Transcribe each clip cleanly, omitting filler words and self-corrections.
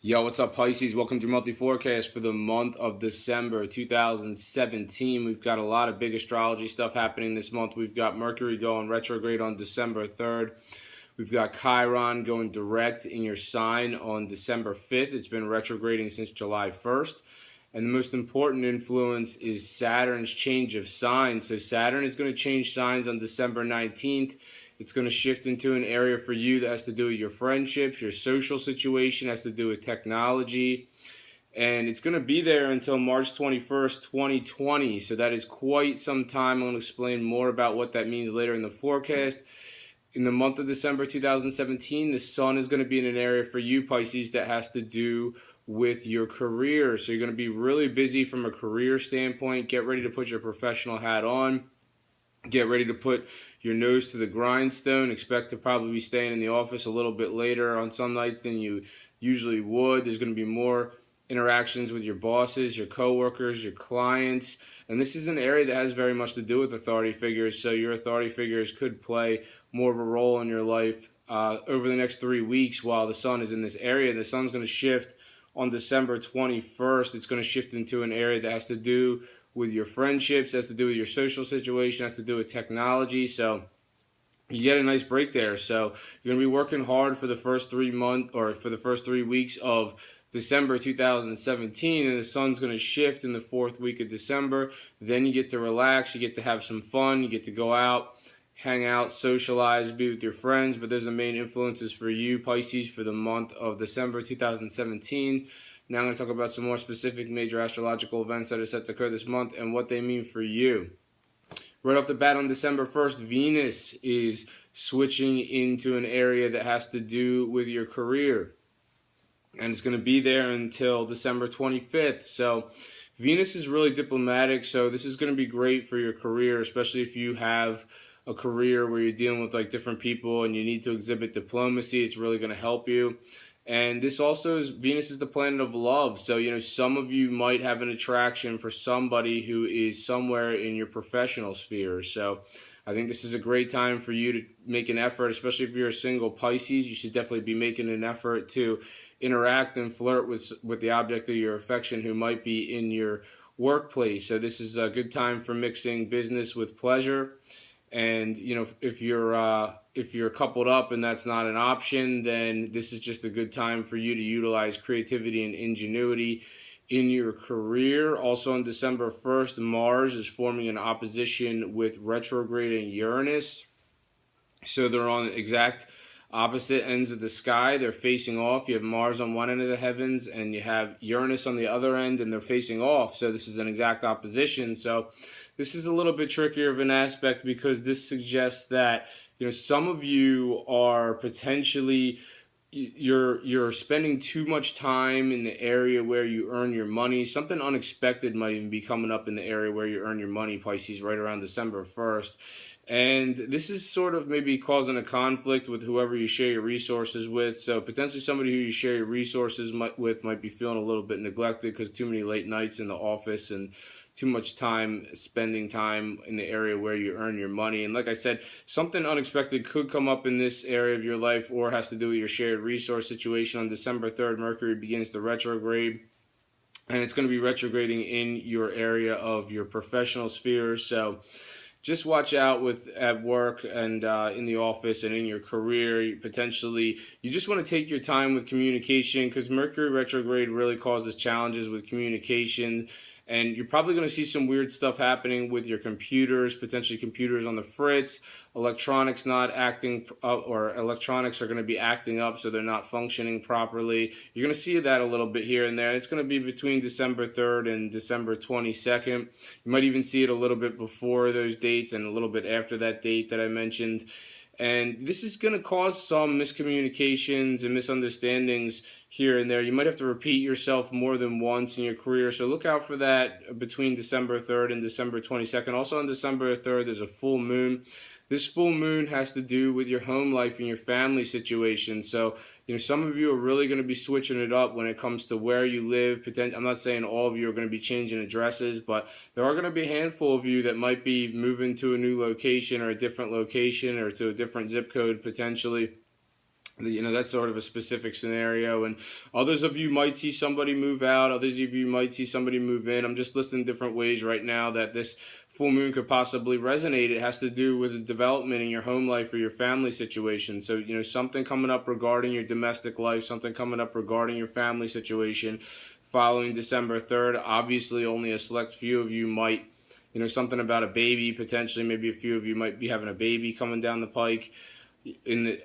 Yo, what's up, Pisces? Welcome to your monthly forecast for the month of December 2017. We've got a lot of big astrology stuff happening this month. We've got Mercury going retrograde on December 3rd. We've got Chiron going direct in your sign on December 5th. It's been retrograding since July 1st. And the most important influence is Saturn's change of sign. So Saturn is going to change signs on December 19th. It's going to shift into an area for you that has to do with your friendships, your social situation, has to do with technology. And it's going to be there until March 21st, 2020. So that is quite some time. I'm going to explain more about what that means later in the forecast. In the month of December 2017, the sun is going to be in an area for you, Pisces, that has to do with your career. So you're going to be really busy from a career standpoint. Get ready to put your professional hat on. Get ready to put your nose to the grindstone. Expect to probably be staying in the office a little bit later on some nights than you usually would. There's going to be more interactions with your bosses, your coworkers, your clients. And this is an area that has very much to do with authority figures. So your authority figures could play more of a role in your life over the next 3 weeks while the sun is in this area. The sun's going to shift on December 21st. It's going to shift into an area that has to do with your friendships, has to do with your social situation, has to do with technology. So you get a nice break there. So you're going to be working hard for the first 3 months or for the first 3 weeks of December 2017, and the sun's going to shift in the 4th week of December. Then you get to relax, you get to have some fun, you get to go out, hang out, socialize, be with your friends. But those are the main influences for you, Pisces, for the month of December 2017. Now I'm going to talk about some more specific major astrological events that are set to occur this month and what they mean for you. Right off the bat on December 1st, Venus is switching into an area that has to do with your career. And it's going to be there until December 25th. So Venus is really diplomatic. So this is going to be great for your career, especially if you have a career where you're dealing with like different people and you need to exhibit diplomacy. It's really going to help you. And this also is, Venus is the planet of love. So, some of you might have an attraction for somebody who is somewhere in your professional sphere. So I think this is a great time for you to make an effort, especially if you're a single Pisces. You should definitely be making an effort to interact and flirt with the object of your affection who might be in your workplace. So this is a good time for mixing business with pleasure. And if you're coupled up and that's not an option, then this is just a good time for you to utilize creativity and ingenuity in your career. Also on December 1st, Mars is forming an opposition with retrograding Uranus. So they're on exact opposite ends of the sky. They're facing off. You have Mars on one end of the heavens and you have Uranus on the other end, and they're facing off. So this is an exact opposition. So this is a little bit trickier of an aspect because this suggests that some of you are potentially you're spending too much time in the area where you earn your money. Something unexpected might even be coming up in the area where you earn your money, Pisces, right around December 1st. And this is sort of maybe causing a conflict with whoever you share your resources with. So potentially somebody who you share your resources with might be feeling a little bit neglected because too many late nights in the office and too much time spending time in the area where you earn your money. And like I said, something unexpected could come up in this area of your life or has to do with your shared resource situation. On December 3rd, Mercury begins to retrograde, and it's going to be retrograding in your area of your professional sphere. So just watch out at work and in the office and in your career. Potentially, you just want to take your time with communication because Mercury retrograde really causes challenges with communication. And you're probably going to see some weird stuff happening with your computers, potentially computers on the fritz, electronics not acting up, or electronics are going to be acting up so they're not functioning properly. You're going to see that a little bit here and there. It's going to be between December 3rd and December 22nd. You might even see it a little bit before those dates and a little bit after that date that I mentioned. And this is going to cause some miscommunications and misunderstandings here and there. You might have to repeat yourself more than once in your career. So look out for that between December 3rd and December 22nd. Also on December 3rd, there's a full moon. This full moon has to do with your home life and your family situation. So, some of you are really going to be switching it up when it comes to where you live. I'm not saying all of you are going to be changing addresses, but there are going to be a handful of you that might be moving to a new location or a different location or to a different zip code potentially. That's sort of a specific scenario. And others of you might see somebody move out. Others of you might see somebody move in. I'm just listing different ways right now that this full moon could possibly resonate. It has to do with the development in your home life or your family situation. So, something coming up regarding your domestic life, something coming up regarding your family situation following December 3rd. Obviously, only a select few of you might, something about a baby, potentially. Maybe a few of you might be having a baby coming down the pike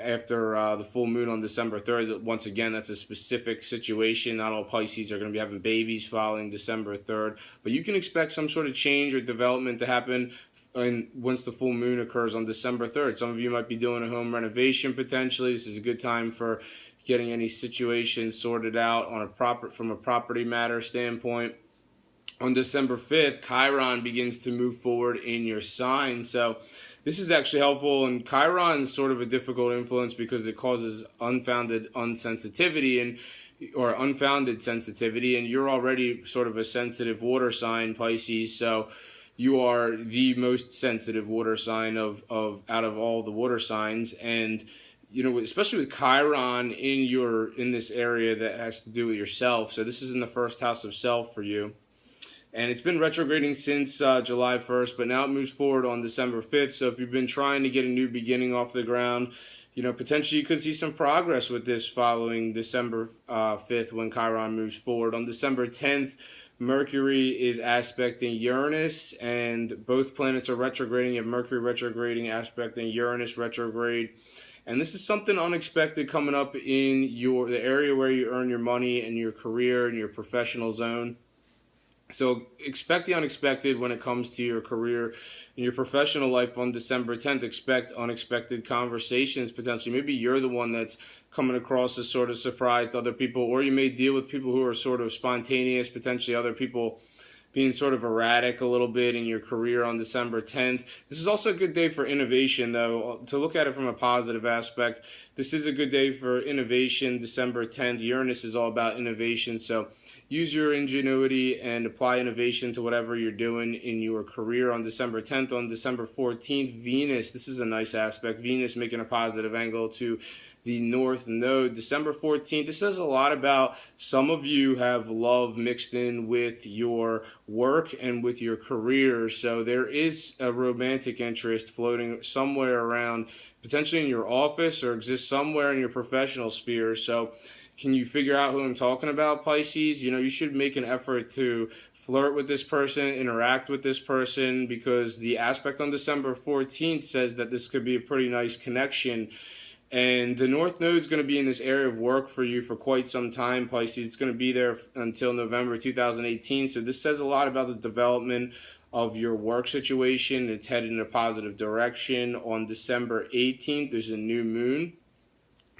after the full moon on December 3rd. Once again, that's a specific situation. Not all Pisces are going to be having babies following December 3rd, but you can expect some sort of change or development to happen once the full moon occurs on December 3rd. Some of you might be doing a home renovation potentially. This is a good time for getting any situation sorted out from a property matter standpoint. On December 5th, Chiron begins to move forward in your sign. So this is actually helpful, and Chiron is sort of a difficult influence because it causes unfounded sensitivity, and you're already sort of a sensitive water sign, Pisces. So you are the most sensitive water sign of out of all the water signs, and especially with Chiron in this area that has to do with yourself. So this is in the first house of self for you. And it's been retrograding since July 1st, but now it moves forward on December 5th. So if you've been trying to get a new beginning off the ground, potentially you could see some progress with this following December 5th when Chiron moves forward. On December 10th, Mercury is aspecting Uranus, and both planets are retrograding. You have Mercury retrograding, aspecting Uranus retrograde. And this is something unexpected coming up in the area where you earn your money and your career and your professional zone. So expect the unexpected when it comes to your career and your professional life on December 10th. Expect unexpected conversations potentially. Maybe you're the one that's coming across as sort of surprised other people, or you may deal with people who are sort of spontaneous, potentially other people being sort of erratic a little bit in your career on December 10th. This is also a good day for innovation, though. To look at it from a positive aspect, this is a good day for innovation. December 10th, Uranus is all about innovation, so use your ingenuity and apply innovation to whatever you're doing in your career on December 10th. On December 14th, Venus, this is a nice aspect. Venus making a positive angle to the North Node. December 14th, this says a lot about some of you have love mixed in with your work and with your career. So there is a romantic interest floating somewhere around, potentially in your office, or exists somewhere in your professional sphere. So can you figure out who I'm talking about, Pisces? You should make an effort to flirt with this person, interact with this person, because the aspect on December 14th says that this could be a pretty nice connection. And the North Node is going to be in this area of work for you for quite some time, Pisces. It's going to be there until November 2018. So this says a lot about the development of your work situation. It's headed in a positive direction. On December 18th, there's a new moon.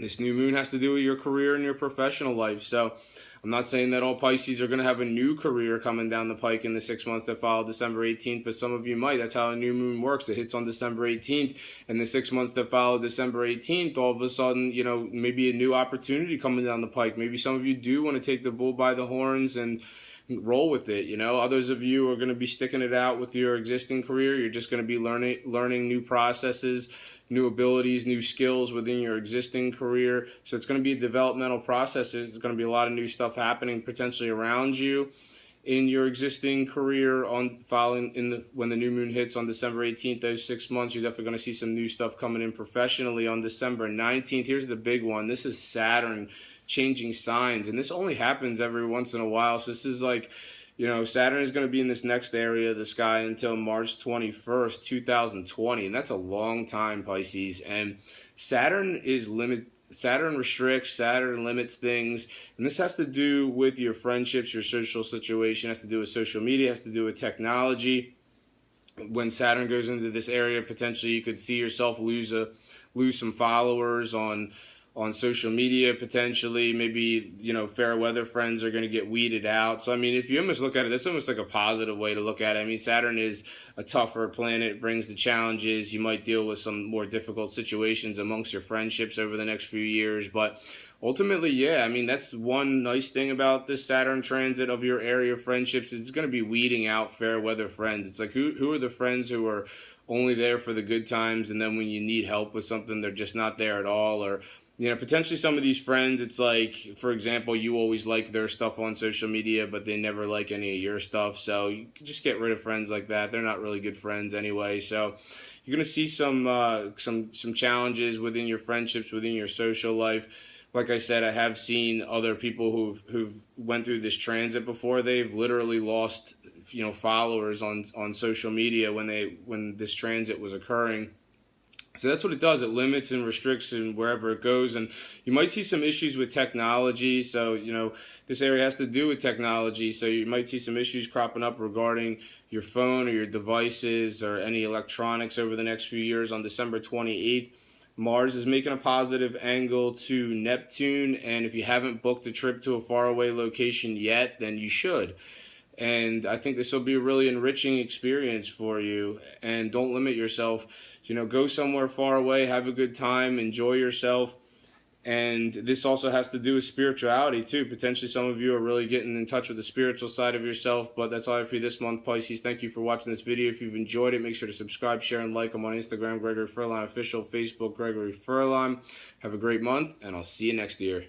This new moon has to do with your career and your professional life. So I'm not saying that all Pisces are going to have a new career coming down the pike in the 6 months that follow December 18th, but some of you might. That's how a new moon works. It hits on December 18th, and the 6 months that follow December 18th, all of a sudden, maybe a new opportunity coming down the pike. Maybe some of you do want to take the bull by the horns and roll with it. Others of you are going to be sticking it out with your existing career. You're just going to be learning new processes, new abilities, new skills within your existing career. So it's going to be a developmental process. There's going to be a lot of new stuff happening potentially around you in your existing career when the new moon hits on December 18th. Those 6 months, you're definitely going to see some new stuff coming in professionally. On December 19th, here's the big one. This is Saturn changing signs, and this only happens every once in a while. So this is like, Saturn is going to be in this next area of the sky until March 21st, 2020, and that's a long time, Pisces. And Saturn restricts, Saturn limits things, and this has to do with your friendships, your social situation, has to do with social media, has to do with technology. When Saturn goes into this area, potentially you could see yourself lose some followers on social media, potentially. Maybe, fair weather friends are going to get weeded out. So, if you almost look at it, that's almost like a positive way to look at it. Saturn is a tougher planet, it brings the challenges. You might deal with some more difficult situations amongst your friendships over the next few years. But ultimately, yeah, that's one nice thing about this Saturn transit of your area of friendships. It's going to be weeding out fair weather friends. It's like, who are the friends who are only there for the good times, and then when you need help with something, they're just not there at all? Or Potentially some of these friends, it's like, for example, you always like their stuff on social media, but they never like any of your stuff. So you can just get rid of friends like that. They're not really good friends anyway. So you're gonna see some challenges within your friendships, within your social life. Like I said, I have seen other people who've went through this transit before. They've literally lost followers on social media when this transit was occurring. So that's what it does. It limits and restricts and wherever it goes. And you might see some issues with technology. So, this area has to do with technology. So you might see some issues cropping up regarding your phone or your devices or any electronics over the next few years. On December 28th, Mars is making a positive angle to Neptune. And if you haven't booked a trip to a faraway location yet, then you should. And I think this will be a really enriching experience for you. And don't limit yourself. Go somewhere far away, have a good time, enjoy yourself. And this also has to do with spirituality too. Potentially some of you are really getting in touch with the spiritual side of yourself. But that's all I have for you this month, Pisces. Thank you for watching this video. If you've enjoyed it, make sure to subscribe, share, and like. I'm on Instagram, Gregory Furlan Official, Facebook, Gregory Furlan. Have a great month, and I'll see you next year.